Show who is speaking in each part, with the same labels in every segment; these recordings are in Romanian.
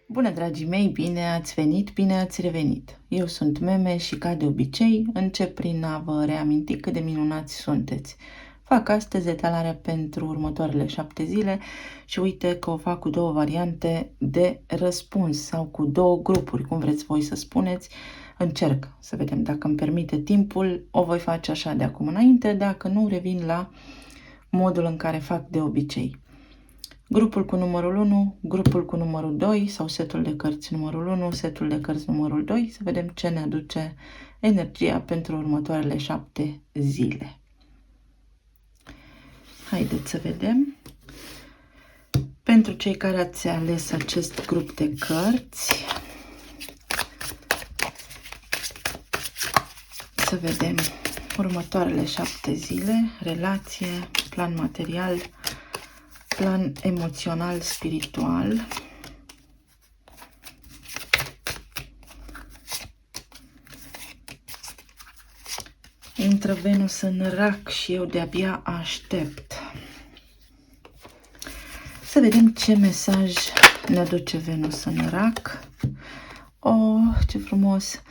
Speaker 1: Bună, dragii mei, bine ați venit, bine ați revenit! Eu sunt Meme și, ca de obicei, încep prin a vă reaminti cât de minunați sunteți. Fac astăzi etalarea pentru următoarele 7 zile și uite că o fac cu două variante de răspuns sau cu două grupuri, cum vreți voi să spuneți. Încerc să vedem dacă îmi permite timpul, o voi face așa de acum înainte, dacă nu revin la modul în care fac de obicei. Grupul cu numărul 1, grupul cu numărul 2 sau setul de cărți numărul 1, setul de cărți numărul 2, să vedem ce ne aduce energia pentru următoarele 7 zile. Haideți să vedem. Pentru cei care ați ales acest grup de cărți, să vedem următoarele 7 zile, relație, plan material, plan emoțional, spiritual. Intră Venus în Rac și eu de-abia aștept. Să vedem ce mesaj ne aduce Venus în Rac. Oh, ce frumos!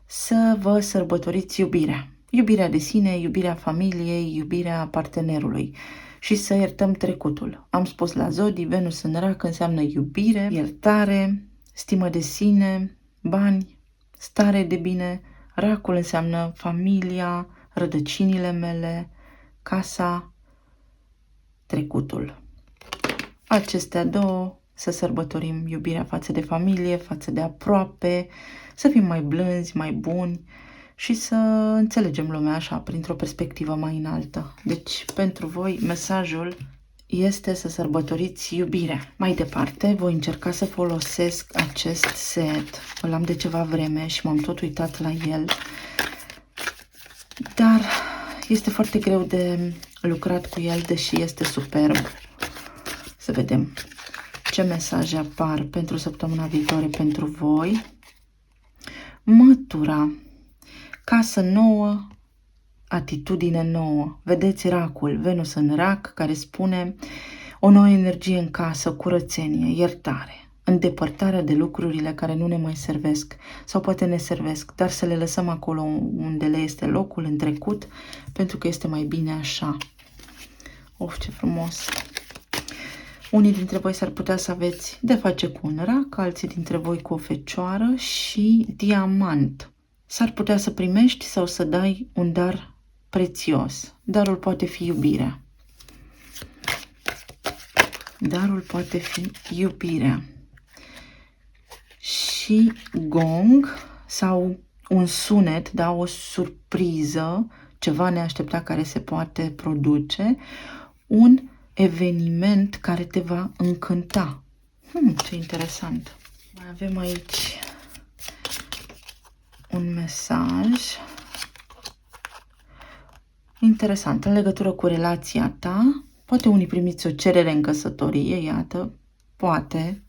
Speaker 1: Să vă sărbătoriți iubirea. Iubirea de sine, iubirea familiei, iubirea partenerului. Și să iertăm trecutul. Am spus la Zodii, Venus în Rac înseamnă iubire, iertare, stimă de sine, bani, stare de bine. Racul înseamnă familia, rădăcinile mele, casa, trecutul. Acestea două, să sărbătorim iubirea față de familie, față de aproape, să fim mai blânzi, mai buni și să înțelegem lumea așa, printr-o perspectivă mai înaltă. Deci, pentru voi, mesajul este să sărbătoriți iubirea. Mai departe, voi încerca să folosesc acest set. Îl am de ceva vreme și m-am tot uitat la el. Dar este foarte greu de lucrat cu el, deși este superb. Să vedem ce mesaje apar pentru săptămâna viitoare pentru voi. Mătura. Casă nouă, atitudine nouă. Vedeți Racul, Venus în Rac, care spune o nouă energie în casă, curățenie, iertare, îndepărtarea de lucrurile care nu ne mai servesc sau poate ne servesc, dar să le lăsăm acolo unde le este locul, în trecut, pentru că este mai bine așa. Of, ce frumos! Unii dintre voi s-ar putea să aveți de face cu un rac, alții dintre voi cu o fecioară și diamant. S-ar putea să primești sau să dai un dar prețios. Darul poate fi iubirea. Darul poate fi iubirea. Și gong sau un sunet, da, o surpriză, ceva neașteptat care se poate produce, un eveniment care te va încânta. Ce interesant! Mai avem aici un mesaj interesant în legătură cu relația ta. Poate unii primiți o cerere în căsătorie, iată, poate.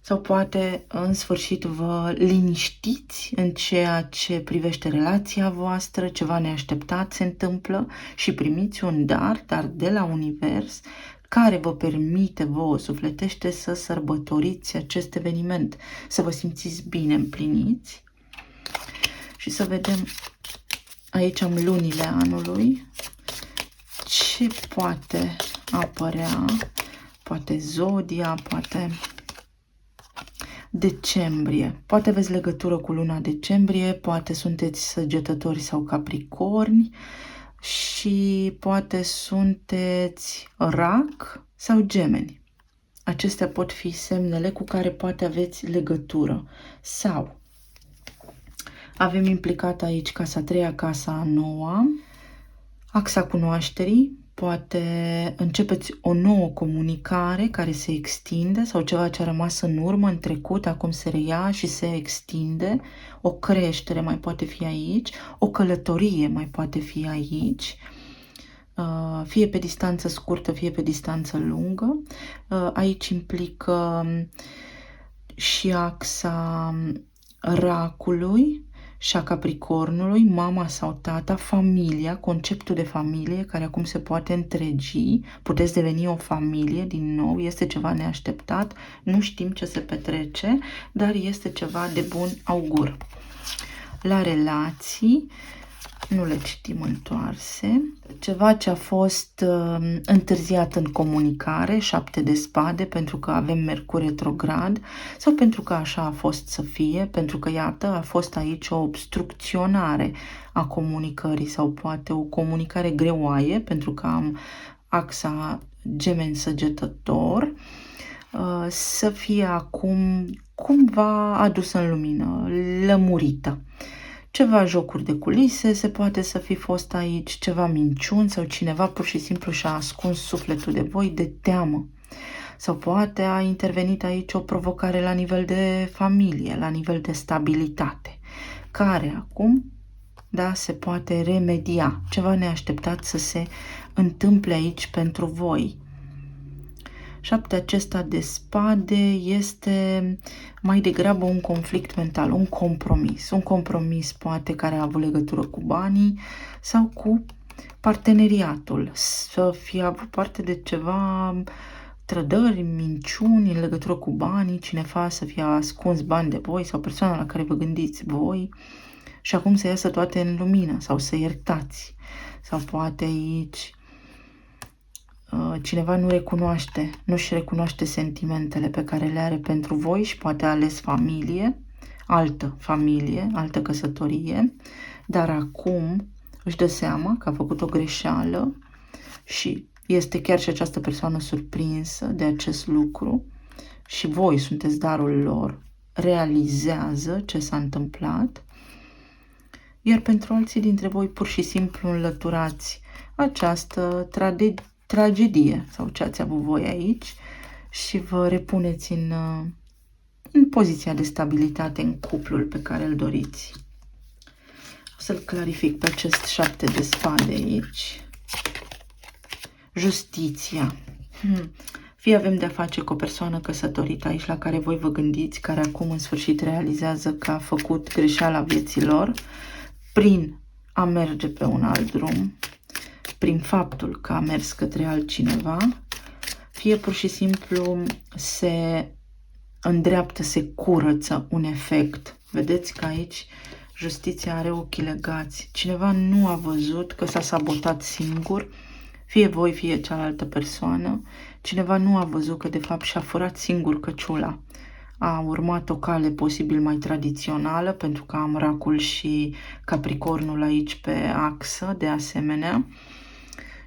Speaker 1: Sau poate în sfârșit vă liniștiți în ceea ce privește relația voastră, ceva neașteptat se întâmplă și primiți un dar de la univers care vă permite vouă sufletește să sărbătoriți acest eveniment, să vă simțiți bine împliniți. Și să vedem, aici am lunile anului, ce poate apărea, poate zodia, poate decembrie. Poate aveți legătură cu luna decembrie, poate sunteți săgetători sau capricorni și poate sunteți rac sau gemeni. Acestea pot fi semnele cu care poate aveți legătură. Sau avem implicat aici casa a treia, casa a noua, axa cunoașterii. Poate începeți o nouă comunicare care se extinde sau ceva ce a rămas în urmă, în trecut, acum se reia și se extinde. O creștere mai poate fi aici, o călătorie mai poate fi aici, fie pe distanță scurtă, fie pe distanță lungă. Aici implică și axa racului și a Capricornului, mama sau tata, familia, conceptul de familie care acum se poate întregi, puteți deveni o familie din nou, este ceva neașteptat, nu știm ce se petrece, dar este ceva de bun augur. La relații, nu le citim întoarse, ceva ce a fost întârziat în comunicare, 7 de spade, pentru că avem Mercur retrograd sau pentru că așa a fost să fie, pentru că, iată, a fost aici o obstrucționare a comunicării sau poate o comunicare greoaie, pentru că am axa Gemeni Săgetător, să fie acum cumva adusă în lumină, lămurită. Ceva jocuri de culise, se poate să fi fost aici ceva minciuni sau cineva pur și simplu și-a ascuns sufletul de voi de teamă. Sau poate a intervenit aici o provocare la nivel de familie, la nivel de stabilitate, care acum, da, se poate remedia. Ceva neașteptat să se întâmple aici pentru voi. 7 acesta de spade este mai degrabă un conflict mental, un compromis. Un compromis poate care a avut legătură cu banii sau cu parteneriatul. Să fie avut parte de ceva trădări, minciuni în legătură cu banii, cineva să fie ascuns bani de voi sau persoana la care vă gândiți voi și acum să iasă toate în lumină sau să iertați. Sau poate aici cineva nu-și recunoaște sentimentele pe care le are pentru voi și poate a ales familie, altă căsătorie, dar acum își dă seama că a făcut o greșeală și este chiar și această persoană surprinsă de acest lucru și voi sunteți darul lor, realizează ce s-a întâmplat, iar pentru alții dintre voi pur și simplu înlăturați această tragedie sau ce ați avut voi aici și vă repuneți în poziția de stabilitate în cuplul pe care îl doriți. O să-l clarific pe acest 7 de spade aici. Justiția. Fie avem de-a face cu o persoană căsătorită aici la care voi vă gândiți, care acum în sfârșit realizează că a făcut greșeala vieților prin a merge pe un alt drum, prin faptul că a mers către altcineva, fie pur și simplu se îndreaptă, se curăță un efect. Vedeți că aici justiția are ochii legați. Cineva nu a văzut că s-a sabotat singur, fie voi, fie cealaltă persoană. Cineva nu a văzut că de fapt și-a furat singur căciula. A urmat o cale posibil mai tradițională, pentru că am Racul și Capricornul aici pe axă, de asemenea.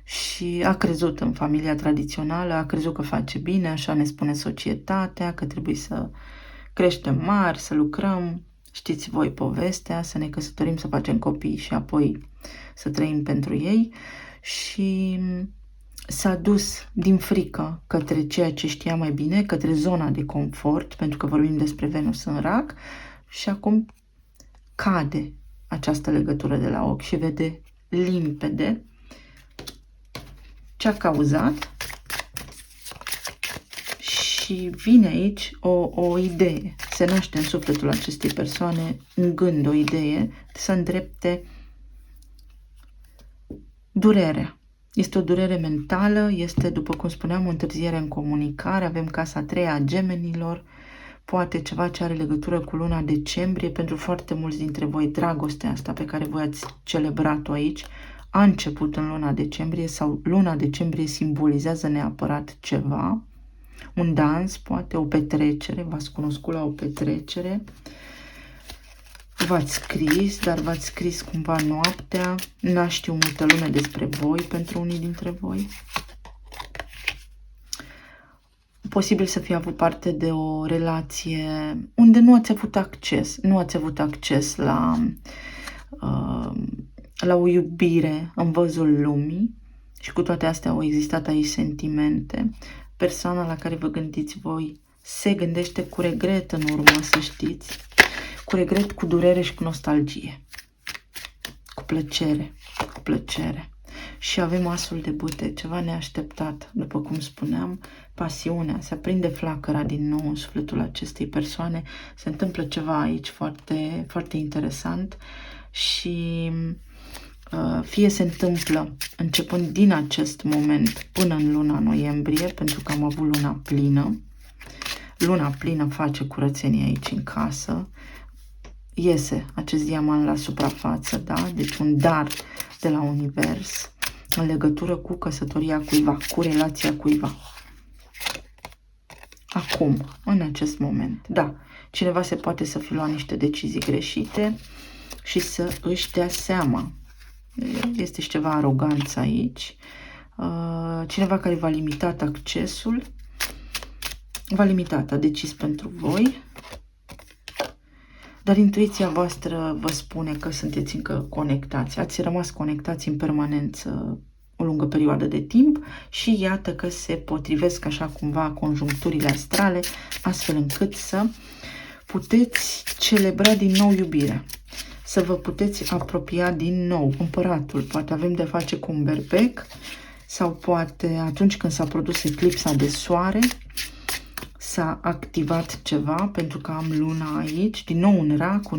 Speaker 1: Și a crezut în familia tradițională, a crezut că face bine, așa ne spune societatea, că trebuie să creștem mari, să lucrăm, știți voi povestea, să ne căsătorim, să facem copii și apoi să trăim pentru ei. Și s-a dus din frică către ceea ce știa mai bine, către zona de confort, pentru că vorbim despre Venus în Rac, și acum cade această legătură de la ochi și vede limpede ce a cauzat și vine aici o idee. Se naște în sufletul acestei persoane un gând, o idee să îndrepte durerea. Este o durere mentală, este, după cum spuneam, o întârziere în comunicare. Avem casa 3 a Gemenilor, poate ceva ce are legătură cu luna decembrie. Pentru foarte mulți dintre voi, dragostea asta pe care voi ați celebrat-o aici a început în luna decembrie sau luna decembrie simbolizează neapărat ceva, un dans, poate o petrecere, v-ați cunoscut la o petrecere, v-ați scris, dar v-ați scris cumva noaptea, n-a știu multă lume despre voi pentru unii dintre voi. Posibil să fie avut parte de o relație unde nu ați avut acces la o iubire în văzul lumii și cu toate astea au existat aici sentimente. Persoana la care vă gândiți voi se gândește cu regret în urmă, să știți, cu regret, cu durere și cu nostalgie, cu plăcere. Și avem asul de bâte, ceva neașteptat, după cum spuneam, pasiunea, se aprinde flacăra din nou în sufletul acestei persoane, se întâmplă ceva aici foarte, foarte interesant și fie se întâmplă începând din acest moment până în luna noiembrie, pentru că am avut luna plină. Luna plină face curățenie aici în casă, iese acest diamant la suprafață, da? Deci un dar de la univers în legătură cu căsătoria cuiva, cu relația cuiva. Acum, în acest moment, da, cineva se poate să fi luat niște decizii greșite și să își dea seama. Este și ceva aroganță aici. Cineva care v-a limitat accesul, v-a limitat, a decis pentru voi, dar intuiția voastră vă spune că sunteți încă conectați. Ați rămas conectați în permanență o lungă perioadă de timp și iată că se potrivesc așa cumva conjuncturile astrale, astfel încât să puteți celebra din nou iubirea, să vă puteți apropia din nou. Împăratul, poate avem de face cu un berbec sau poate atunci când s-a produs eclipsa de soare, s-a activat ceva, pentru că am luna aici, din nou un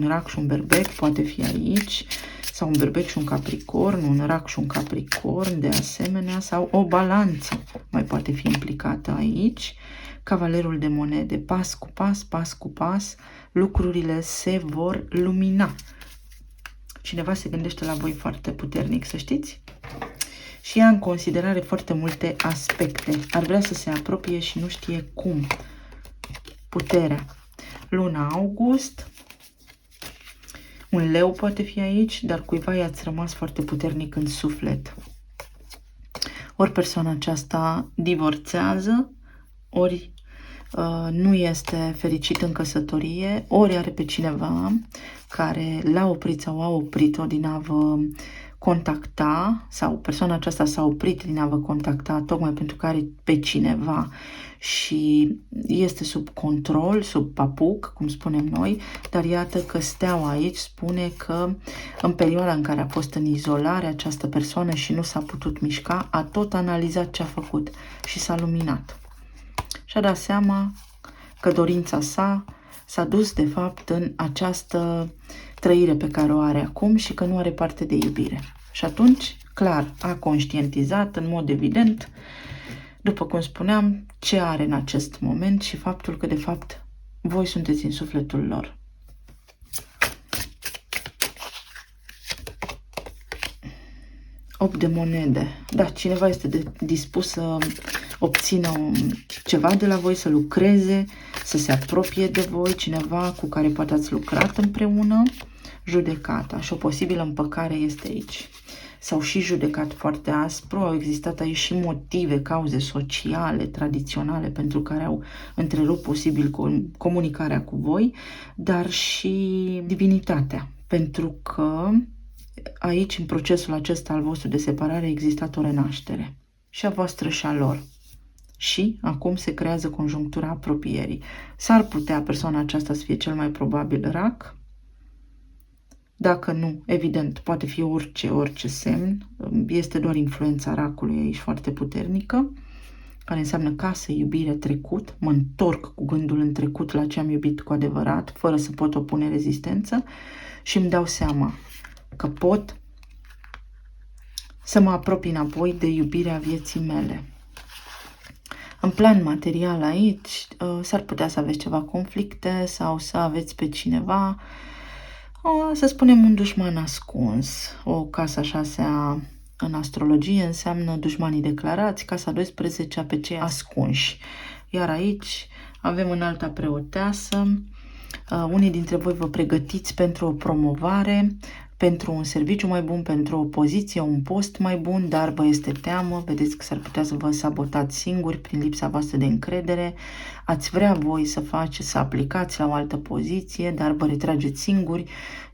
Speaker 1: rac și un berbec poate fi aici, sau un berbec și un capricorn, un rac și un capricorn de asemenea, sau o balanță mai poate fi implicată aici. Cavalerul de monede, pas cu pas, pas cu pas, lucrurile se vor lumina. Cineva se gândește la voi foarte puternic, să știți? Și ia în considerare foarte multe aspecte. Ar vrea să se apropie și nu știe cum. Puterea. Luna august. Un leu poate fi aici, dar cuiva i-ați rămas foarte puternic în suflet. Ori persoana aceasta divorțează, ori nu este fericit în căsătorie, ori are pe cineva care l-a oprit sau a oprit-o din a vă contacta, sau persoana aceasta s-a oprit din a vă contacta tocmai pentru că are pe cineva și este sub control, sub papuc, cum spunem noi, dar iată că steaua aici spune că în perioada în care a fost în izolare această persoană și nu s-a putut mișca, a tot analizat ce a făcut și s-a luminat. Și-a dat seama că dorința sa s-a dus de fapt în această trăire pe care o are acum și că nu are parte de iubire. Și atunci, clar, a conștientizat în mod evident, după cum spuneam, ce are în acest moment și faptul că de fapt voi sunteți în sufletul lor. Opt de monede. Da, cineva este dispus să obțină ceva de la voi, să lucreze, să se apropie de voi, cineva cu care poate ați lucrat împreună. Judecata și o posibilă împăcare este aici. S-au și judecat foarte aspru, au existat aici și motive, cauze sociale, tradiționale pentru care au întrerupt posibil comunicarea cu voi, dar și divinitatea, pentru că aici, în procesul acesta al vostru de separare, a existat o renaștere și a voastră și a lor. Și acum se creează conjunctura apropierii. S-ar putea persoana aceasta să fie cel mai probabil rac. Dacă nu, evident, poate fi orice semn. Este doar influența racului aici foarte puternică, care înseamnă casă, iubire, trecut. Mă întorc cu gândul în trecut la ce am iubit cu adevărat, fără să pot opune rezistență și îmi dau seama că pot să mă apropii înapoi de iubirea vieții mele. În plan material aici s-ar putea să aveți ceva conflicte sau să aveți pe cineva, să spunem, un dușman ascuns. O casă 6-a în astrologie înseamnă dușmanii declarați, casa 12-a pe cei ascunși. Iar aici avem înalta preoteasă. Unii dintre voi vă pregătiți pentru o promovare, pentru un serviciu mai bun, pentru o poziție, un post mai bun, dar vă este teamă, vedeți că s-ar putea să vă sabotați singuri prin lipsa voastră de încredere, ați vrea voi să aplicați la o altă poziție, dar vă retrageți singuri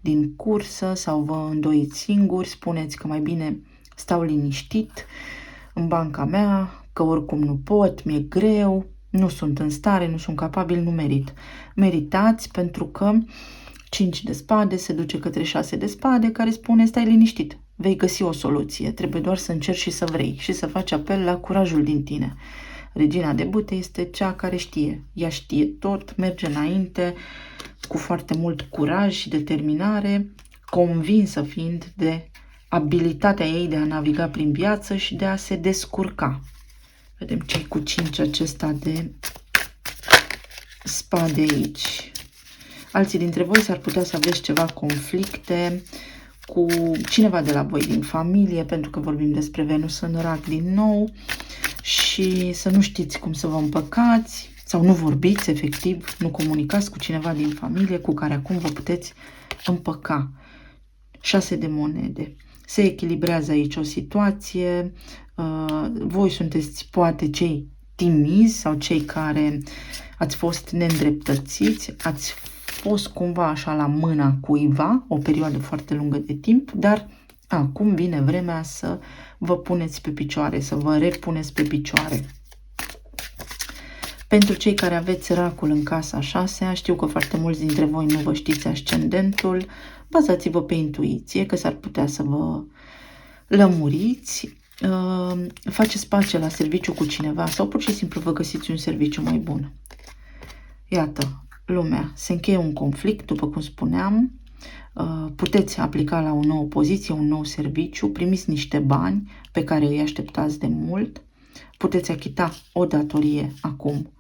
Speaker 1: din cursă sau vă îndoiți singuri, spuneți că mai bine stau liniștit în banca mea, că oricum nu pot, mi-e greu, nu sunt în stare, nu sunt capabil, nu merit. Meritați pentru că 5 de spade se duce către 6 de spade, care spune stai liniștit, vei găsi o soluție. Trebuie doar să încerci și să vrei și să faci apel la curajul din tine. Regina de bâte este cea care știe. Ea știe tot, merge înainte cu foarte mult curaj și determinare, convinsă fiind de abilitatea ei de a naviga prin viață și de a se descurca. Vedem ce cu 5 acesta de spade aici. Alții dintre voi s-ar putea să aveți ceva conflicte cu cineva de la voi din familie, pentru că vorbim despre Venus în Rac din nou, și să nu știți cum să vă împăcați sau nu vorbiți, efectiv, nu comunicați cu cineva din familie cu care acum vă puteți împăca. 6 de monede. Se echilibrează aici o situație, voi sunteți poate cei timizi sau cei care ați fost neîndreptățiți, ați fost cumva așa la mâna cuiva o perioadă foarte lungă de timp, dar acum vine vremea să vă puneți pe picioare, să vă repuneți pe picioare. Pentru cei care aveți racul în casa 6, știu că foarte mulți dintre voi nu vă știți ascendentul, bazați-vă pe intuiție, că s-ar putea să vă lămuriți, faceți pace la serviciu cu cineva sau pur și simplu vă găsiți un serviciu mai bun. Iată, lumea, se încheie un conflict, după cum spuneam, puteți aplica la o nouă poziție, un nou serviciu, primiți niște bani pe care îi așteptați de mult, puteți achita o datorie acum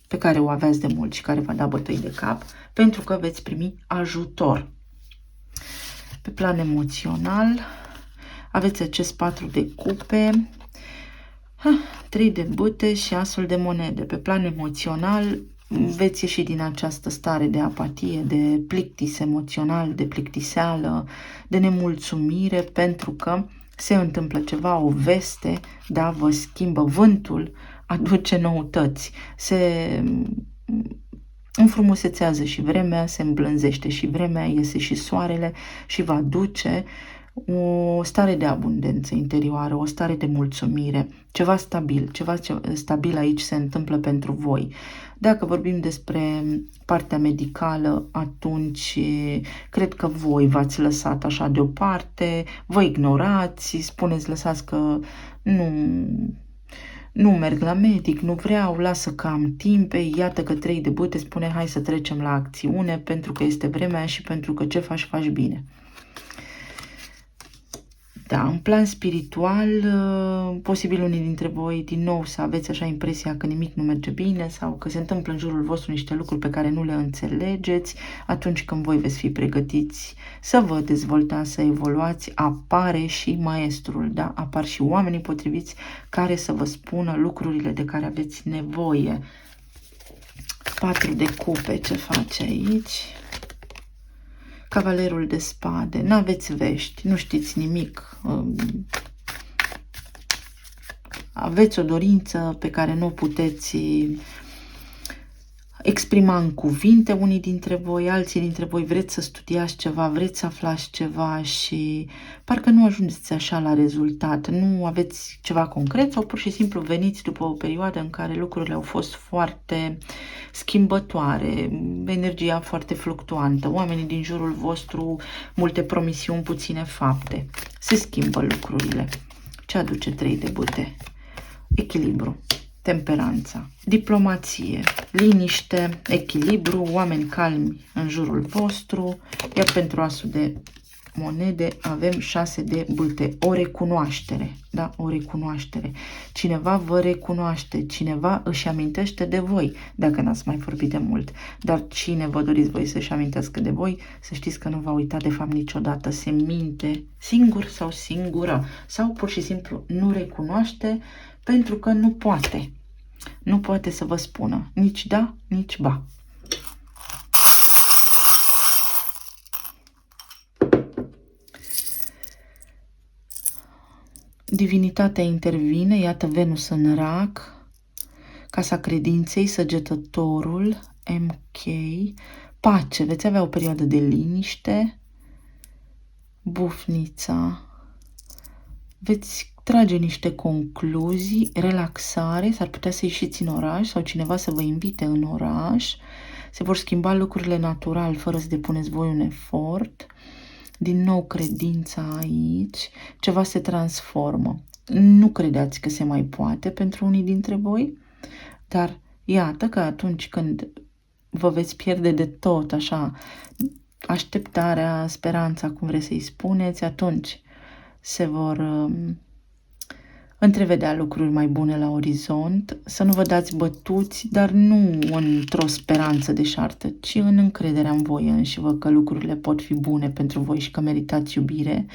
Speaker 1: pe care o aveați de mult și care v-a dat bătăi de cap, pentru că veți primi ajutor. Pe plan emoțional, aveți acest 4 de cupe, 3 de bâte și asul de monede. Pe plan emoțional, veți ieși din această stare de apatie, de plictis emoțional, de plictiseală, de nemulțumire, pentru că se întâmplă ceva, o veste, da, vă schimbă vântul, aduce noutăți, se înfrumusețează și vremea, se îmblânzește și vremea, iese și soarele și va aduce o stare de abundență interioară, o stare de mulțumire, ceva stabil aici se întâmplă pentru voi. Dacă vorbim despre partea medicală, atunci cred că voi v-ați lăsat așa deoparte, vă ignorați, spuneți, lăsați că nu merg la medic, nu vreau, lasă că am timp. Iată că 3 de bâte spune hai să trecem la acțiune, pentru că este vremea și pentru că ce faci, faci bine. Da, în plan spiritual, posibil unii dintre voi din nou să aveți așa impresia că nimic nu merge bine sau că se întâmplă în jurul vostru niște lucruri pe care nu le înțelegeți. Atunci când voi veți fi pregătiți să vă dezvoltați, să evoluați, apare și maestrul, da? Apar și oamenii potriviți care să vă spună lucrurile de care aveți nevoie. 4 de cupe, ce face aici? Cavalerul de spade, n-aveți vești, nu știți nimic, aveți o dorință pe care nu o puteți exprima în cuvinte unii dintre voi, alții dintre voi vreți să studiați ceva, vreți să aflați ceva și parcă nu ajungeți așa la rezultat, nu aveți ceva concret sau pur și simplu veniți după o perioadă în care lucrurile au fost foarte schimbătoare, energia foarte fluctuantă, oamenii din jurul vostru, multe promisiuni, puține fapte. Se schimbă lucrurile. Ce aduce 3 de bâte? Echilibru, temperanța, diplomație, liniște, echilibru, oameni calmi în jurul vostru, iar pentru asul de monede avem 6 de bâte, o recunoaștere, da, o recunoaștere. Cineva vă recunoaște, cineva își amintește de voi, dacă n-ați mai vorbit de mult, dar cine vă doriți voi să-și amintească de voi, să știți că nu va uita de fapt niciodată, se minte singur sau singură, sau pur și simplu nu recunoaște pentru că nu poate. Nu poate să vă spună nici da, nici ba. Divinitatea intervine, iată Venus în Rac, casa credinței, săgetătorul, MK, pace, veți avea o perioadă de liniște, bufnița, veți trage niște concluzii, relaxare, s-ar putea să ieșiți în oraș sau cineva să vă invite în oraș, se vor schimba lucrurile natural, fără să depuneți voi un efort. Din nou credința aici, ceva se transformă. Nu credeați că se mai poate pentru unii dintre voi, dar iată că atunci când vă veți pierde de tot, așa, așteptarea, speranța, cum vreți să-i spuneți, atunci se vor întrevedea lucruri mai bune la orizont, să nu vă dați bătuți, dar nu într-o speranță deșartă, ci în încrederea în voi înși-vă că lucrurile pot fi bune pentru voi și că meritați iubire.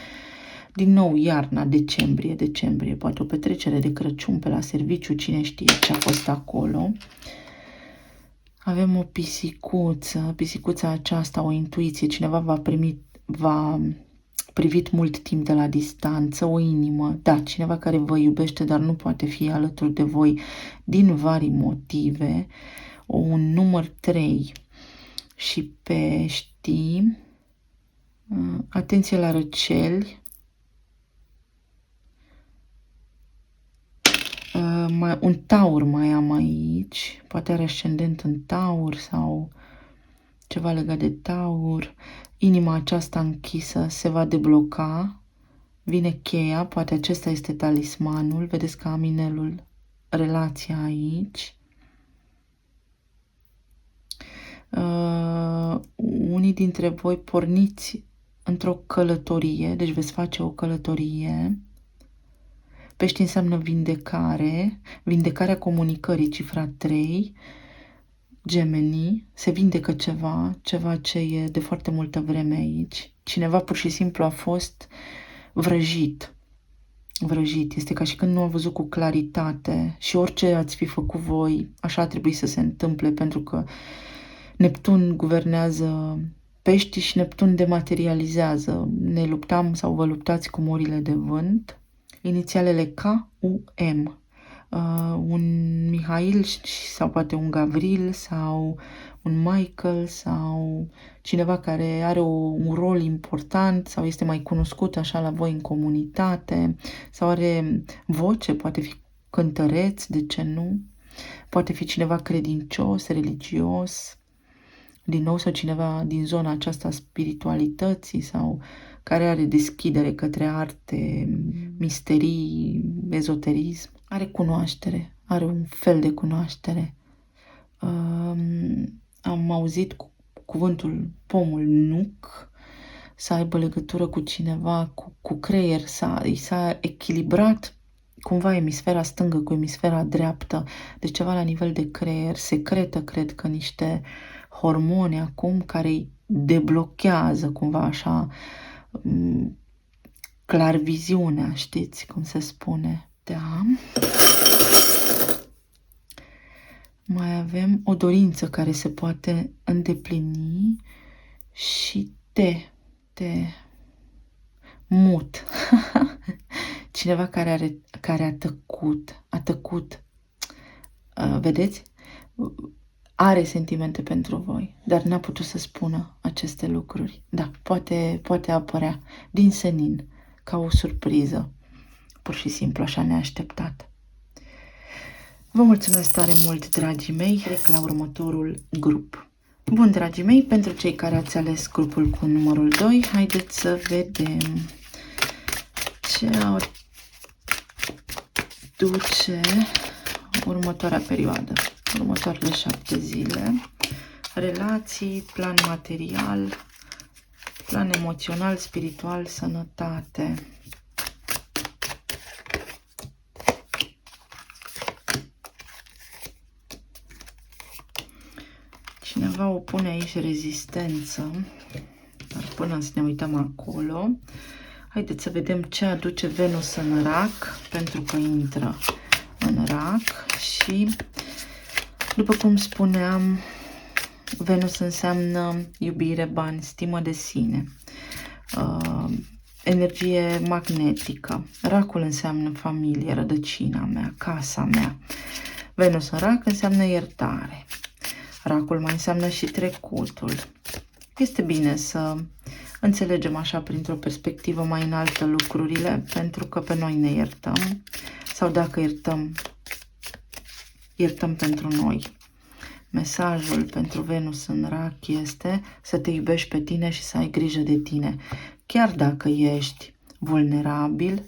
Speaker 1: Din nou, iarna, decembrie, poate o petrecere de Crăciun pe la serviciu, cine știe ce a fost acolo. Avem o pisicuța aceasta, o intuiție, cineva va privit mult timp de la distanță, o inimă, da, cineva care vă iubește, dar nu poate fi alături de voi din vari motive, un număr 3 și pești, atenție la răceli, un taur mai am aici, poate are ascendent în taur sau ceva legat de taur. Inima aceasta închisă se va debloca, vine cheia, poate acesta este talismanul, vedeți că am inelul, relația aici. Unii dintre voi porniți într-o călătorie, deci veți face o călătorie. Pești înseamnă vindecare, vindecarea comunicării, cifra 3. Gemenii, se vindecă ceva ce e de foarte multă vreme aici. Cineva pur și simplu a fost vrăjit. Este ca și când nu a văzut cu claritate și orice ați fi făcut voi, așa ar trebui să se întâmple, pentru că Neptun guvernează peștii și Neptun dematerializează. Ne luptam sau vă luptați cu morile de vânt. Inițialele K-U-M. Un Mihail sau poate un Gavril sau un Michael sau cineva care are un rol important sau este mai cunoscut așa la voi în comunitate sau are voce, poate fi cântăreț, de ce nu? Poate fi cineva credincios, religios, din nou, sau cineva din zona aceasta spiritualității sau care are deschidere către arte, misterii, ezoterism. Are cunoaștere, are un fel de cunoaștere. Am auzit cuvântul pomul nuc, să aibă legătură cu cineva, cu creier, i s-a echilibrat cumva emisfera stângă cu emisfera dreaptă, de ceva la nivel de creier, secretă, cred că niște hormoni acum care îi deblochează cumva așa clar viziunea, știți cum se spune. Da. Mai avem o dorință care se poate îndeplini și mut. Cineva care a tăcut. Vedeți? Are sentimente pentru voi, dar n-a putut să spună aceste lucruri. Da, poate apărea din senin, ca o surpriză, pur și simplu, așa neașteptat. Vă mulțumesc tare mult, dragii mei. Trec la următorul grup. Bun, dragii mei, pentru cei care ați ales grupul cu numărul 2, haideți să vedem ce aduce următoarea perioadă, următoarele 7 zile. Relații, plan material, plan emoțional, spiritual, sănătate. Cineva opune aici rezistență, dar până să ne uităm acolo, haideți să vedem ce aduce Venus în Rac, pentru că intră în Rac și, după cum spuneam, Venus înseamnă iubire, bani, stimă de sine, energie magnetică. Racul înseamnă familie, rădăcina mea, casa mea. Venus în Rac înseamnă iertare. Racul mai înseamnă și trecutul. Este bine să înțelegem așa printr-o perspectivă mai înaltă lucrurile, pentru că pe noi ne iertăm, sau dacă iertăm pentru noi. Mesajul pentru Venus în Rac este să te iubești pe tine și să ai grijă de tine. Chiar dacă ești vulnerabil,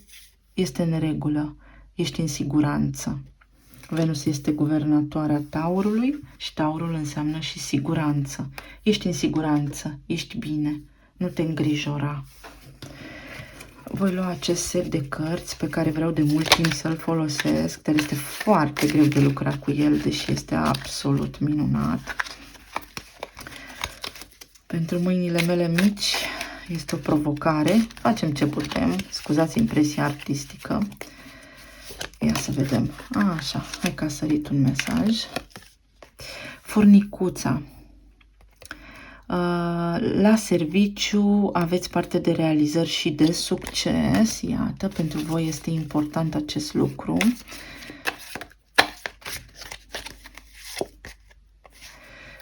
Speaker 1: este în regulă, ești în siguranță. Venus este guvernatoarea Taurului și Taurul înseamnă și siguranță. Ești în siguranță, ești bine, nu te îngrijora. Voi lua acest set de cărți pe care vreau de mult timp să-l folosesc, dar este foarte greu de lucrat cu el, deși este absolut minunat. Pentru mâinile mele mici este o provocare. Facem ce putem. Scuzați impresia artistică. Ia să vedem. Așa, hai că a sărit un mesaj. Furnicuța. La serviciu aveți parte de realizări și de succes. Iată, pentru voi este important acest lucru.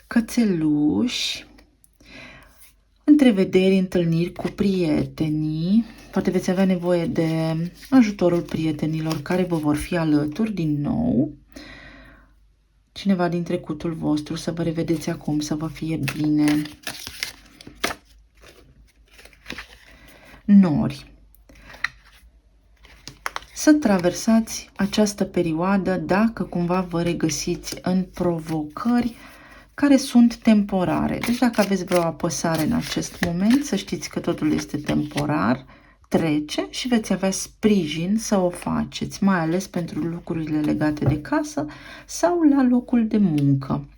Speaker 1: Cățeluși. Întrevederi, întâlniri cu prietenii. Poate veți avea nevoie de ajutorul prietenilor care vă vor fi alături din nou. Cineva din trecutul vostru, să vă revedeți acum, să vă fie bine. Nori. Să traversați această perioadă dacă cumva vă regăsiți în provocări care sunt temporare. Deci dacă aveți vreo apăsare în acest moment, să știți că totul este temporar, trece și veți avea sprijin să o faceți, mai ales pentru lucrurile legate de casă sau la locul de muncă.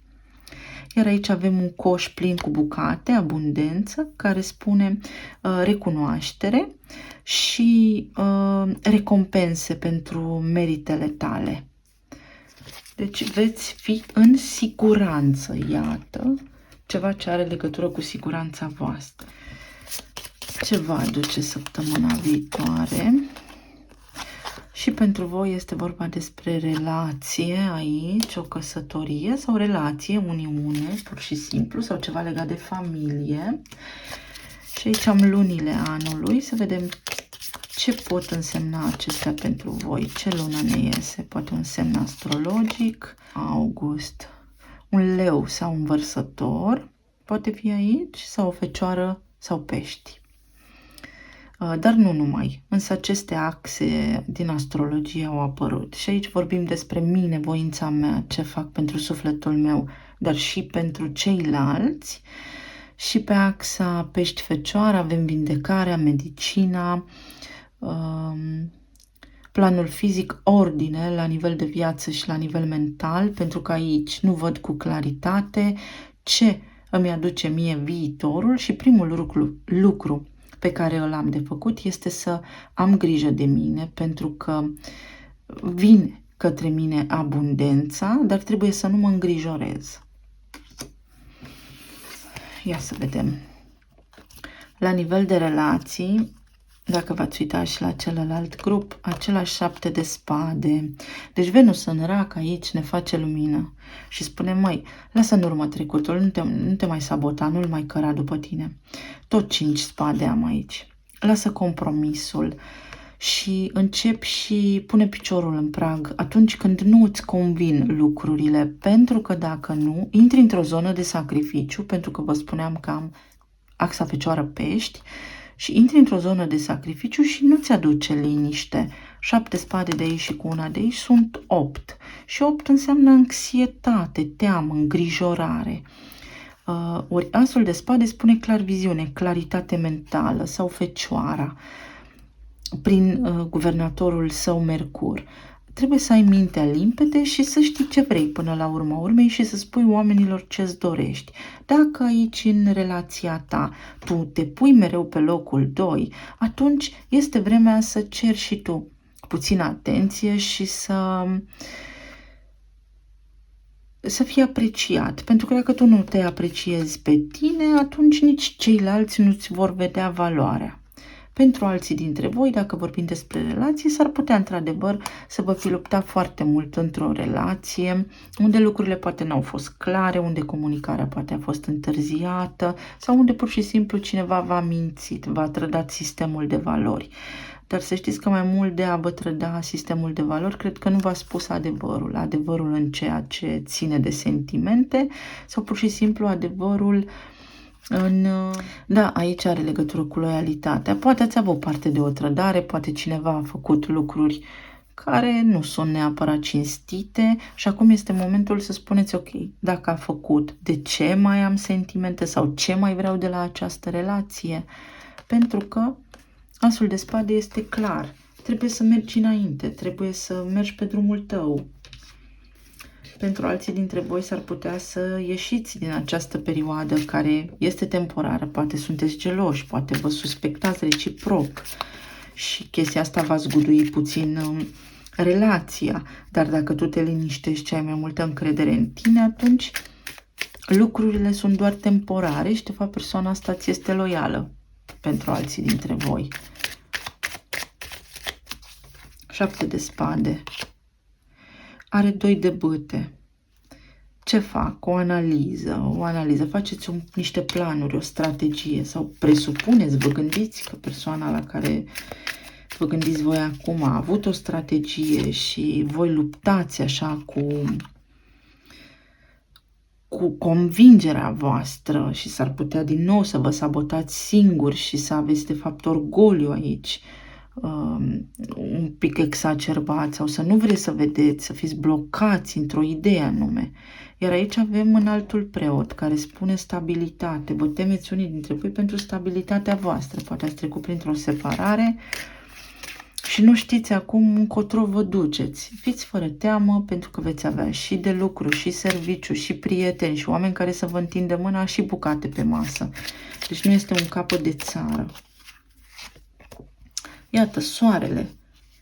Speaker 1: Iar aici avem un coș plin cu bucate, abundență, care spune recunoaștere și recompense pentru meritele tale. Deci veți fi în siguranță, iată, ceva ce are legătură cu siguranța voastră. Ce va aduce săptămâna viitoare? Și pentru voi este vorba despre relație aici, o căsătorie sau relație, uniune, pur și simplu, sau ceva legat de familie. Și aici am lunile anului, să vedem ce pot însemna acestea pentru voi. Ce lună ne iese? Poate un semn astrologic. August. Un leu sau un vărsător poate fi aici, sau o fecioară sau pești. Dar nu numai, însă aceste axe din astrologie au apărut. Și aici vorbim despre mine, voința mea, ce fac pentru sufletul meu, dar și pentru ceilalți. Și pe axa pești-fecioară avem vindecarea, medicina, planul fizic, ordine la nivel de viață și la nivel mental, pentru că aici nu văd cu claritate ce îmi aduce mie viitorul și primul lucru pe care îl am de făcut este să am grijă de mine, pentru că vine către mine abundența, dar trebuie să nu mă îngrijorez. Ia să vedem. La nivel de relații, dacă v-ați uitat și la celălalt grup, același 7 de spade. Deci Venus în rac aici ne face lumină și spune, măi, lasă în urmă trecutul, nu te mai sabota, nu-l mai căra după tine. Tot 5 spade am aici. Lasă compromisul și încep și pune piciorul în prag atunci când nu îți convin lucrurile, pentru că dacă nu, intri într-o zonă de sacrificiu, pentru că vă spuneam că am axa fecioară pești, și intri într-o zonă de sacrificiu și nu-ți aduce liniște. 7 spade de aici și cu una de aici sunt 8. Și 8 înseamnă anxietate, teamă, îngrijorare. Ori asul de spade spune clar viziune, claritate mentală sau fecioara prin guvernatorul său Mercur. Trebuie să ai mintea limpede și să știi ce vrei până la urma urmei și să spui oamenilor ce-ți dorești. Dacă aici în relația ta tu te pui mereu pe locul 2, atunci este vremea să ceri și tu puțină atenție și să fii apreciat. Pentru că dacă tu nu te apreciezi pe tine, atunci nici ceilalți nu-ți vor vedea valoarea. Pentru alții dintre voi, dacă vorbim despre relații, s-ar putea într-adevăr să vă fi luptat foarte mult într-o relație unde lucrurile poate n-au fost clare, unde comunicarea poate a fost întârziată sau unde pur și simplu cineva v-a mințit, v-a trădat sistemul de valori. Dar să știți că mai mult de a vă trăda sistemul de valori, cred că nu v-a spus adevărul în ceea ce ține de sentimente sau pur și simplu adevărul Da, aici are legătură cu loialitatea. Poate ați avut parte de o trădare, poate cineva a făcut lucruri care nu sunt neapărat cinstite și acum este momentul să spuneți, ok, dacă a făcut, de ce mai am sentimente sau ce mai vreau de la această relație? Pentru că Asul de spade este clar. Trebuie să mergi înainte, trebuie să mergi pe drumul tău. Pentru alții dintre voi s-ar putea să ieșiți din această perioadă care este temporară. Poate sunteți geloși, poate vă suspectați reciproc și chestia asta va zgudui puțin relația. Dar dacă tu te liniștești și ai mai multă încredere în tine, atunci lucrurile sunt doar temporare și de fapt persoana asta ți este loială pentru alții dintre voi. 7 de spade. Are 2 de bâte. Ce fac? O analiză. Faceți niște planuri, o strategie sau presupuneți, vă gândiți că persoana la care vă gândiți voi acum a avut o strategie și voi luptați așa cu convingerea voastră și s-ar putea din nou să vă sabotați singuri și să aveți de fapt orgoliu aici. Un pic exacerbați sau să nu vreți să vedeți, să fiți blocați într-o idee anume. Iar aici avem înaltul preot care spune stabilitate. Vă temeți unii dintre voi pentru stabilitatea voastră. Poate ați trecut printr-o separare și nu știți acum încotro vă duceți. Fiți fără teamă pentru că veți avea și de lucru, și serviciu, și prieteni, și oameni care să vă întindă mâna și bucate pe masă. Deci nu este un capăt de țară. Iată, soarele.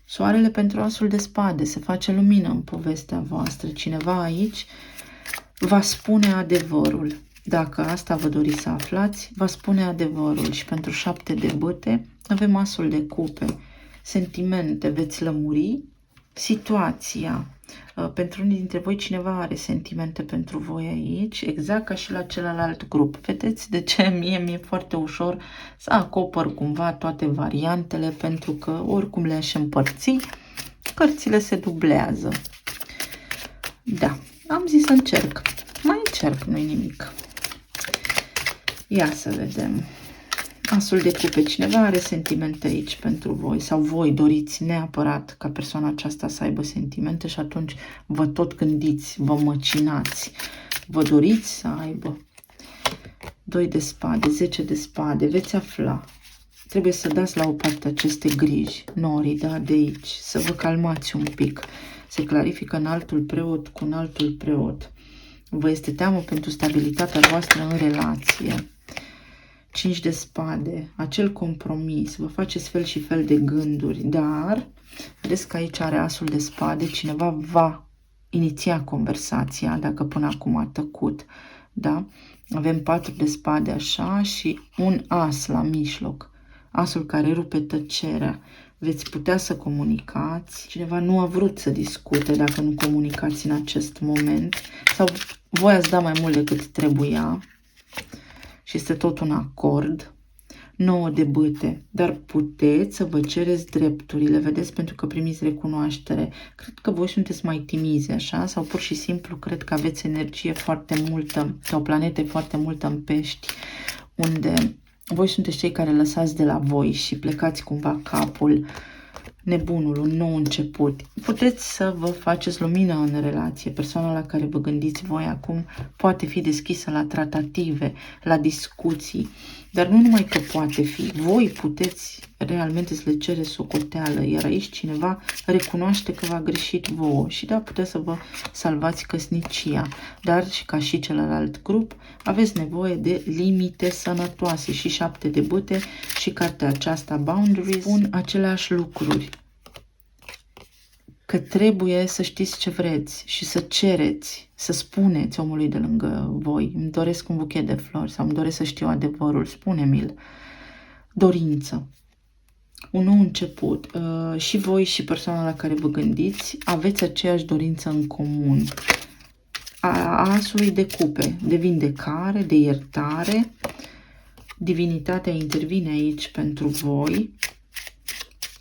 Speaker 1: Soarele pentru asul de spade. Se face lumină în povestea voastră. Cineva aici va spune adevărul. Dacă asta vă doriți să aflați, va spune adevărul. Și pentru 7 de bâte avem asul de cupe. Sentimente, veți lămuri situația. Pentru unii dintre voi cineva are sentimente pentru voi aici, exact ca și la celălalt grup. Vedeți de ce mi-e foarte ușor să acopăr cumva toate variantele, pentru că oricum le-aș împărți, cărțile se dublează. Da, am zis să încerc. Mai încerc, nu-i nimic. Ia să vedem. Asul de cupe. Cineva are sentimente aici pentru voi sau voi doriți neapărat ca persoana aceasta să aibă sentimente și atunci vă tot gândiți, vă măcinați, vă doriți să aibă. 2 de spade, 10 de spade, veți afla. Trebuie să dați la o parte aceste griji, norii, da, de aici, să vă calmați un pic. Se clarifică înaltul preot cu înaltul preot. Vă este teamă pentru stabilitatea voastră în relație. 5 de spade, acel compromis, vă faceți fel și fel de gânduri, dar vedeți că aici are asul de spade, cineva va iniția conversația, dacă până acum a tăcut, da? Avem 4 de spade așa și un as la mijloc, asul care rupe tăcerea. Veți putea să comunicați, cineva nu a vrut să discute dacă nu comunicați în acest moment sau voi ați dat mai mult decât trebuia. Și este tot un acord. 9 de bâte, dar puteți să vă cereți drepturile, vedeți, pentru că primiți recunoaștere. Cred că voi sunteți mai timizi, așa, sau pur și simplu cred că aveți energie foarte multă, sau planete foarte multă în pești, unde voi sunteți cei care lăsați de la voi și plecați cumva capul, nebunul, un nou început. Puteți să vă faceți lumină în relație. Persoana la care vă gândiți voi acum poate fi deschisă la tratative, la discuții, dar nu numai că poate fi. Voi puteți realmente să le cereți socoteală, iar aici cineva recunoaște că v-a greșit vouă și da, puteți să vă salvați căsnicia, dar și ca și celălalt grup aveți nevoie de limite sănătoase și 7 de bâte și cartea aceasta Boundaries spun aceleași lucruri. Că trebuie să știți ce vreți și să cereți, să spuneți omului de lângă voi. Îmi doresc un buchet de flori sau îmi doresc să știu adevărul, spune-mi-l. Dorință. Un nou început. Și voi și persoana la care vă gândiți aveți aceeași dorință în comun. A asului de cupe, de vindecare, de iertare. Divinitatea intervine aici pentru voi.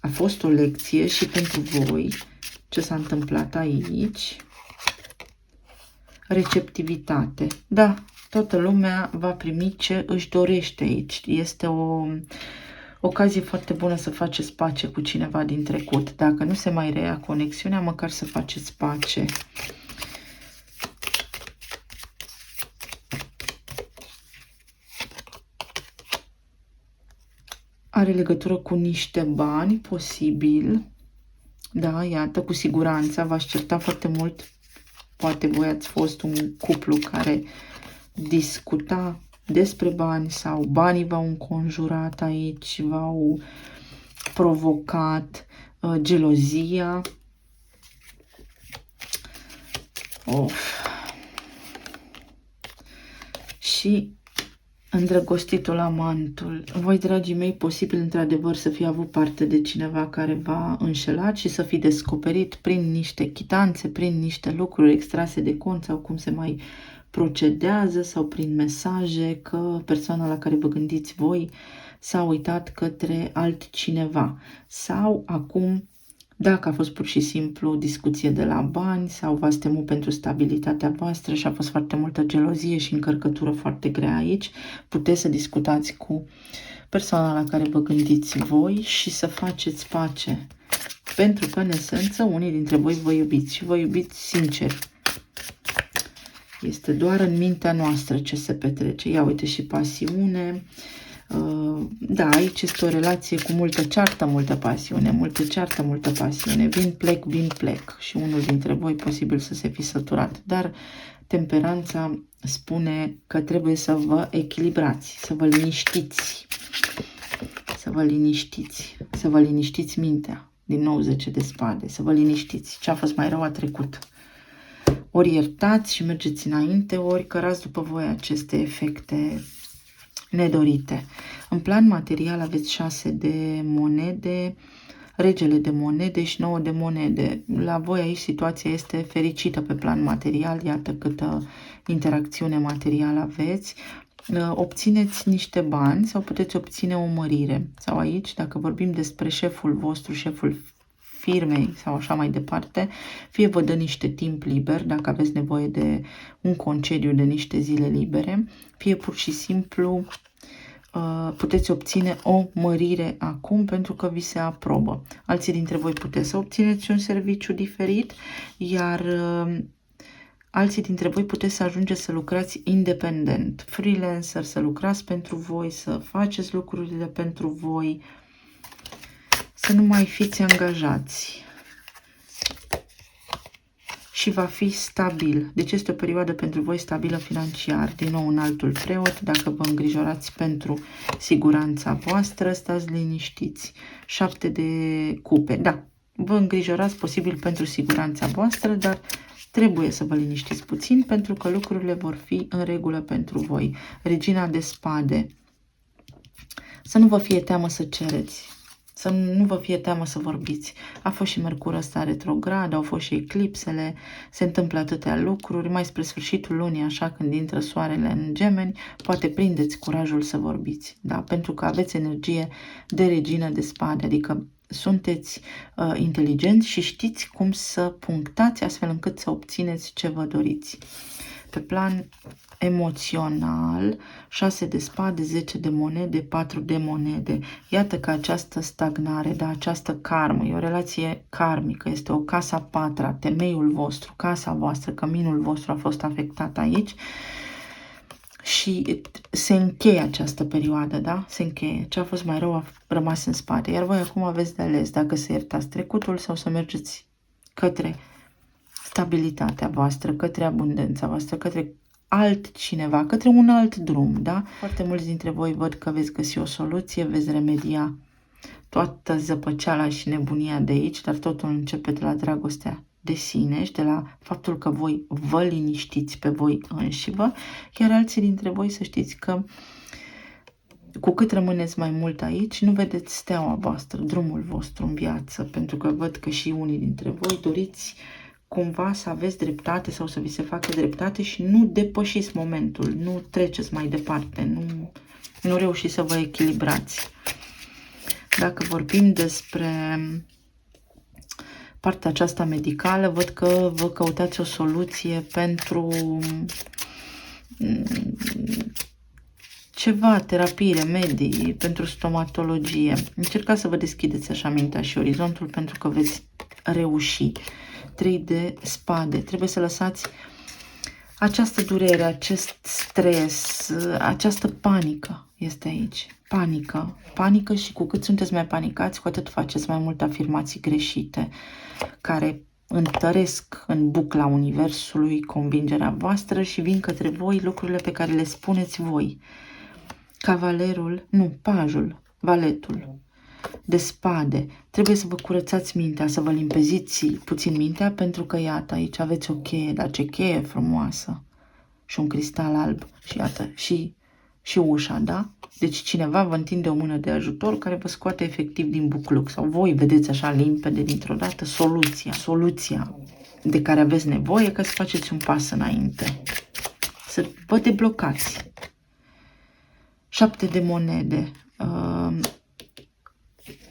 Speaker 1: A fost o lecție și pentru voi. Ce s-a întâmplat aici? Receptivitate. Da, Toată lumea va primi ce își dorește aici. Este o ocazie foarte bună să faceți pace cu cineva din trecut. Dacă nu se mai reia conexiunea, măcar să faceți pace. Are legătură cu niște bani, posibil. Da, iată, cu siguranță v-ați certat foarte mult. Poate voi ați fost un cuplu care discuta despre bani sau banii v-au înconjurat aici, v-au provocat gelozia. Și îndrăgostitul, amantul. Voi, dragii mei, posibil într-adevăr să fi avut parte de cineva care v-a înșelat și să fi descoperit prin niște chitanțe, prin niște lucruri extrase de cont sau cum se mai procedează sau prin mesaje că persoana la care vă gândiți voi s-a uitat către altcineva. Sau acum, dacă a fost pur și simplu discuție de la bani sau v-ați temut pentru stabilitatea voastră și a fost foarte multă gelozie și încărcătură foarte grea aici, puteți să discutați cu persoana la care vă gândiți voi și să faceți pace. Pentru că, în esență, unii dintre voi vă iubiți și vă iubiți sincer. Este doar în mintea noastră ce se petrece. Ia uite și pasiune. Da, aici este o relație cu multă ceartă, multă pasiune, multă ceartă, multă pasiune. Vin, plec și unul dintre voi posibil să se fi săturat. Dar temperanța spune că trebuie să vă echilibrați, să vă liniștiți, să vă liniștiți, să vă liniștiți mintea. Din nou 10 de spade, să vă liniștiți. Ce a fost mai rău a trecut. Ori iertați și mergeți înainte, ori cărați după voi aceste efecte nedorite. În plan material aveți 6 de monede, regele de monede și 9 de monede. La voi aici situația este fericită pe plan material, iată câtă interacțiune materială aveți. Obțineți niște bani sau puteți obține o mărire. Sau aici, dacă vorbim despre șeful vostru, șeful firmei sau așa mai departe, fie vă dă niște timp liber, dacă aveți nevoie de un concediu de niște zile libere, fie pur și simplu puteți obține o mărire acum pentru că vi se aprobă. Alții dintre voi puteți să obțineți un serviciu diferit, iar alții dintre voi puteți să ajungeți să lucrați independent, freelancer, să lucrați pentru voi, să faceți lucrurile pentru voi, să nu mai fiți angajați. Și va fi stabil. Deci este o perioadă pentru voi stabilă financiar. Din nou un altul preot. Dacă vă îngrijorați pentru siguranța voastră, stați liniștiți. 7 de cupe. Da, vă îngrijorați posibil pentru siguranța voastră, dar trebuie să vă liniștiți puțin pentru că lucrurile vor fi în regulă pentru voi. Regina de spade. Să nu vă fie teamă să cereți. Să nu vă fie teamă să vorbiți. A fost și Mercur ăsta retrograd, au fost și eclipsele, se întâmplă atâtea lucruri, mai spre sfârșitul lunii, așa când intră soarele în Gemeni, poate prindeți curajul să vorbiți, da? Pentru că aveți energie de regină de spade, adică sunteți inteligenți și știți cum să punctați astfel încât să obțineți ce vă doriți. Pe plan emoțional, 6 de spade, 10 de monede, 4 de monede. Iată că această stagnare, da, această karmă, e o relație karmică, este o casa patra, temeiul vostru, casa voastră, căminul vostru a fost afectat aici și se încheie această perioadă, da? Se încheie. Ce a fost mai rău a rămas în spate. Iar voi acum aveți de ales dacă să iertați trecutul sau să mergeți către stabilitatea voastră, către abundența voastră, către altcineva, către un alt drum, da? Foarte mulți dintre voi văd că veți găsi o soluție, veți remedia toată zăpăceala și nebunia de aici, dar totul începe de la dragostea de sine și de la faptul că voi vă liniștiți pe voi înșivă, iar alții dintre voi să știți că cu cât rămâneți mai mult aici, nu vedeți steaua voastră, drumul vostru în viață, pentru că văd că și unii dintre voi doriți cumva să aveți dreptate sau să vi se facă dreptate și nu depășiți momentul, nu treceți mai departe, nu reușiți să vă echilibrați. Dacă vorbim despre partea aceasta medicală, văd că vă căutați o soluție pentru ceva, terapii, remedii pentru stomatologie. Încercați să vă deschideți așa mintea și orizontul pentru că veți reuși. 3 de spade. Trebuie să lăsați această durere, acest stres, această panică este aici. Panică. Panică și cu cât sunteți mai panicați, cu atât faceți mai multe afirmații greșite care întăresc în bucla universului convingerea voastră și vin către voi lucrurile pe care le spuneți voi. Cavalerul, nu, pajul, valetul de spade. Trebuie să vă curățați mintea, să vă limpeziți puțin mintea, pentru că, iată, aici aveți o cheie, dar ce cheie frumoasă. Și un cristal alb. Și iată, și ușa, da? Deci cineva vă întinde o mână de ajutor care vă scoate efectiv din bucluc. Sau voi vedeți așa limpede dintr-o dată soluția de care aveți nevoie ca să faceți un pas înainte. Să vă deblocați. 7 de monede.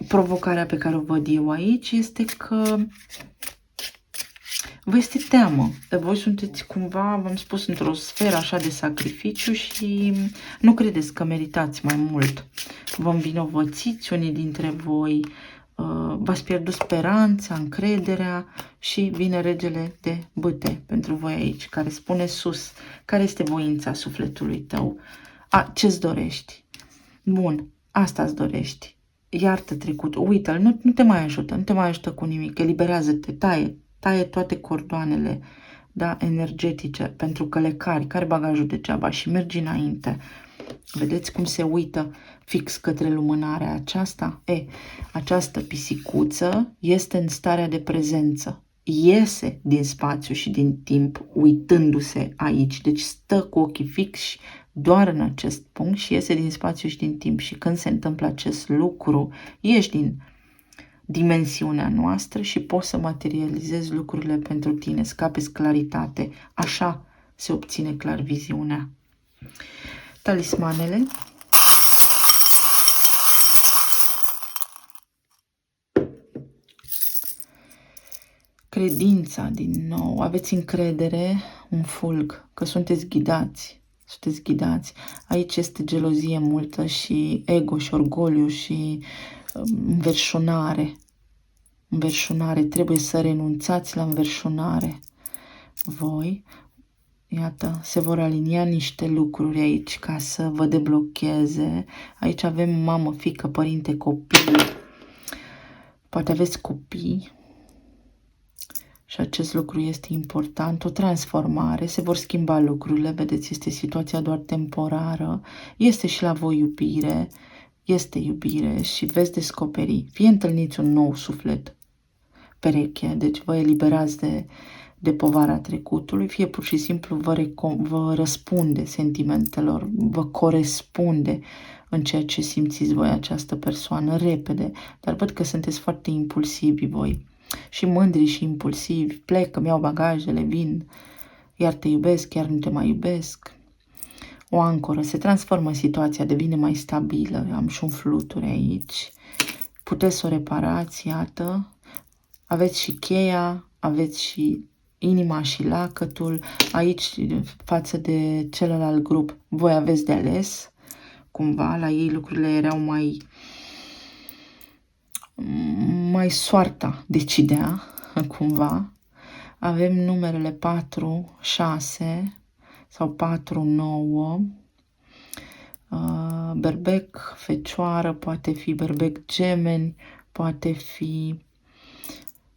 Speaker 1: Provocarea pe care o văd eu aici este că vă este teamă. Voi sunteți cumva, v-am spus, într-o sferă așa de sacrificiu și nu credeți că meritați mai mult. Vă învinovățiți unii dintre voi, v-ați pierdut speranța, încrederea și vine regele de bâte pentru voi aici, care spune sus, care este voința sufletului tău. Ce-ți dorești? Bun, asta îți dorești. Iartă trecutul, uită-l, nu te mai ajută, nu te mai ajută cu nimic, eliberează-te, taie toate cordoanele, da, energetice, pentru că le cari bagajul degeaba și mergi înainte. Vedeți cum se uită fix către lumânarea aceasta? Această pisicuță este în starea de prezență. Iese din spațiu și din timp uitându-se aici. Deci stă cu ochii fixi doar în acest punct și iese din spațiu și din timp. Și când se întâmplă acest lucru, ieși din dimensiunea noastră și poți să materializezi lucrurile pentru tine, scapeți claritate. Așa se obține clar viziunea. Talismanele. Credința din nou. Aveți încredere, un fulg, că sunteți ghidați. Sunteți ghidați. Aici este gelozie multă și ego și orgoliu și înverșunare. Înverșunare. Trebuie să renunțați la înverșunare. Voi, iată, se vor alinia niște lucruri aici ca să vă deblocheze. Aici avem mamă, fiică, părinte, copii. Poate aveți copii. Și acest lucru este important, o transformare, se vor schimba lucrurile, vedeți, este situația doar temporară, este și la voi iubire, este iubire și veți descoperi, fie întâlniți un nou suflet pereche, deci vă eliberați de povara trecutului, fie pur și simplu vă răspunde sentimentelor, vă corespunde în ceea ce simțiți voi această persoană repede, dar văd că sunteți foarte impulsivi voi. Și mândri și impulsivi, plec, îmi iau bagajele, vin, iar te iubesc, iar nu te mai iubesc. O ancoră, se transformă situația, devine mai stabilă, am și un fluturi aici. Puteți să o reparați, iată, aveți și cheia, aveți și inima și lacătul, aici față de celălalt grup, voi aveți de ales, cumva, la ei lucrurile erau mai soarta decidea, cumva. Avem numerele 4, 6 sau 4, 9. Berbec, fecioară, poate fi berbec gemeni, poate fi...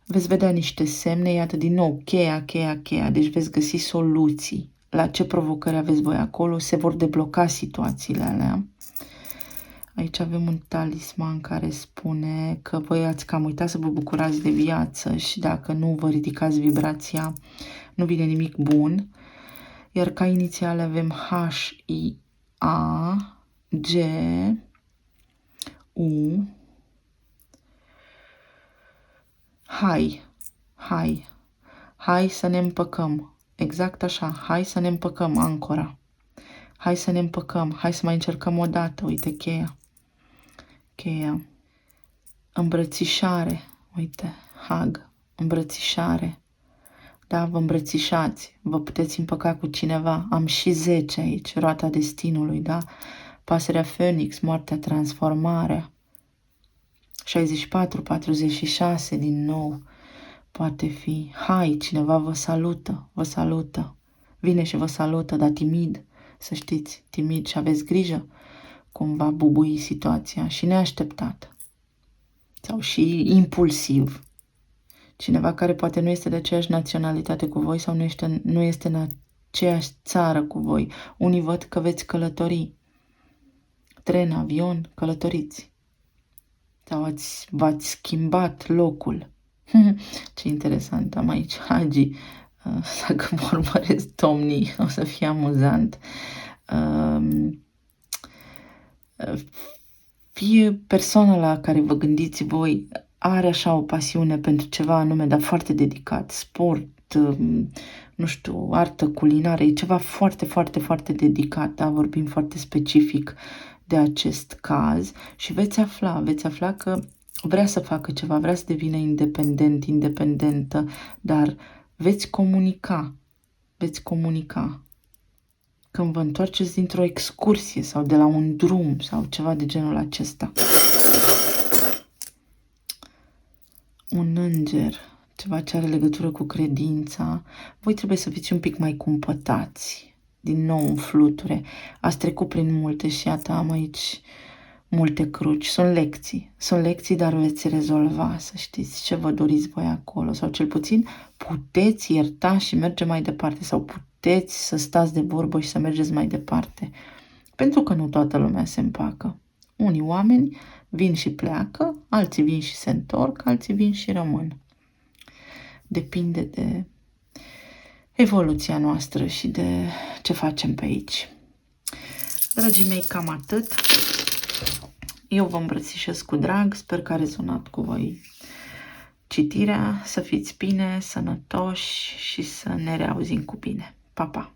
Speaker 1: Veți vedea niște semne, iată din nou, cheia, deci veți găsi soluții. La ce provocări aveți voi acolo, se vor debloca situațiile alea. Aici avem un talisman care spune că voi ați cam uitat să vă bucurați de viață și dacă nu vă ridicați vibrația, nu vine nimic bun. Iar ca inițiale avem H-I-A-G-U. Hai să ne împăcăm. Exact așa, hai să ne împăcăm, ancora. Hai să ne împăcăm, hai să mai încercăm o dată, uite cheia. Cheia. Îmbrățișare, uite, hug, îmbrățișare. da? Vă îmbrățișați, vă puteți împăca cu cineva. Am și 10 aici, roata destinului, da? Pasărea Phoenix, moartea, transformarea. 64, 46 din nou. Poate fi. Hai, cineva vă salută, vă salută. Vine și vă salută, dar timid, să știți, timid și aveți grijă cum va bubui situația și neașteptat. Sau și impulsiv. Cineva care poate nu este de aceeași naționalitate cu voi sau nu este în aceeași țară cu voi. Unii văd că veți călători. Tren, avion, călătoriți. Sau v-ați schimbat locul. Ce interesant, am aici Hagi. Dacă mă urmăresc domnii, o să fie amuzant. Fie persoana la care vă gândiți voi are așa o pasiune pentru ceva anume, dar foarte dedicat, sport, nu știu, artă culinară, e ceva foarte, foarte, foarte dedicat, da? Vorbim foarte specific de acest caz și veți afla că vrea să facă ceva, vrea să devină independent, independentă, dar veți comunica. Când vă întoarceți dintr-o excursie sau de la un drum sau ceva de genul acesta. Un înger, ceva ce are legătură cu credința. Voi trebuie să fiți un pic mai cumpătați. Din nou în fluture. Ați trecut prin multe și iată am aici multe cruci. Sunt lecții, dar veți rezolva, să știți ce vă doriți voi acolo. Sau cel puțin puteți ierta și merge mai departe. Sau puteți să stați de vorbă și să mergeți mai departe. Pentru că nu toată lumea se împacă. Unii oameni vin și pleacă, alții vin și se întorc, alții vin și rămân. Depinde de evoluția noastră și de ce facem pe aici. Dragii mei, cam atât. Eu vă îmbrățișez cu drag, sper că a rezonat cu voi citirea, să fiți bine, sănătoși și să ne reauzim cu bine. Pa, pa!